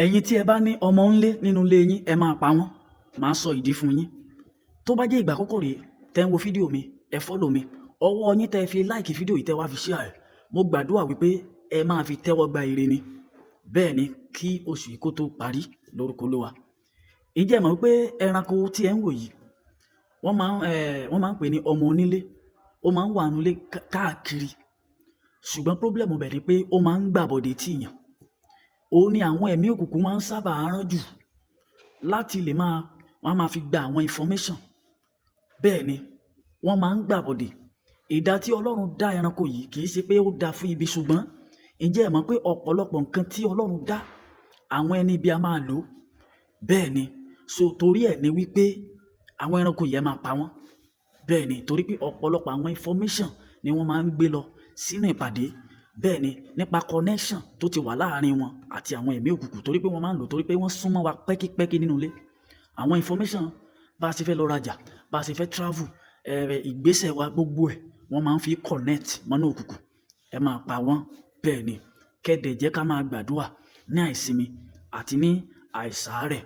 ẹ̀yin tí ẹ bá ní ọmọ ńlé nínú ilé yín ẹ máa pa wọ́n, màá sọ ìdí fún yín. Tó bá jẹ́ ìgbà àkọ́kọ́ rèé tẹ́ ń wo fídíò mi, ẹ follow mi, ọwọ́ yín tẹ́ fi like fídíò yìí tẹ́ wá fi share ẹ̀, mo gbàdúrà wípé ẹ máa fi tẹ́wọ́ gba ire ni. Bẹ́ẹ̀ ni kí oṣù yìí kó tó parí lórúkọ Olúwa. Ǹjẹ́ ẹ mọ̀ wípé ẹranko tí ẹ ń wò yìí wọ́n máa ń pè ní ọmọ onílé, ó máa ń wà nílé káàkiri, ṣùgbọ́n problem bẹ̀ ni pé ó máa ń gbàbọ̀dé tìyàn. Òun ni àwọn ẹ̀mí òkùnkùn máa ń sábà rán jù láti lè wọ́n á máa fi gba àwọn information. Bẹ́ẹ̀ ni wọ́n máa ń gbàbọ̀dé. Ìdá tí Ọlọ́run dá ẹranko yìí kì í ṣe pé ó dá fún ibi, ṣùgbọ́n ǹjẹ́ ẹ mọ̀ pé ọ̀pọ̀lọpọ̀ nǹkan tí Ọlọ́run dá àwọn ẹni ibi a máa lò. Bẹ́ẹ̀ ni so torí ẹ̀ ni wípé àwọn ẹranko yìí ẹ máa pa wọ́n. Bẹ́ẹ̀ ni torí pé ọ̀pọ̀lọpọ̀ àwọn information ni wọ́n máa ń gbé lọ sínú ìpàdé. Bẹ́ẹ̀ ni nípa connection tó ti wà láàárín wọn àti àwọn ẹ̀mí òkùnkùn, torí pé wọ́n máa ń lò torí pé wọ́n súnmọ́ wa pẹ́kípẹ́kí nínú ilé. Àwọn information bá a ṣe fẹ́ lọ rajà, bá a ṣe fẹ́ travel, ìgbésẹ̀ wa gbogbo ẹ̀ wọ́n máa ń fi connect mọ́nú òkùnkùn. Ẹ máa pa wọ́n. Bẹ́ẹ̀ ni kẹ́dẹ̀ jẹ́ ká máa gbàdúrà ní àìsinmi àti ní àìsàárẹ̀.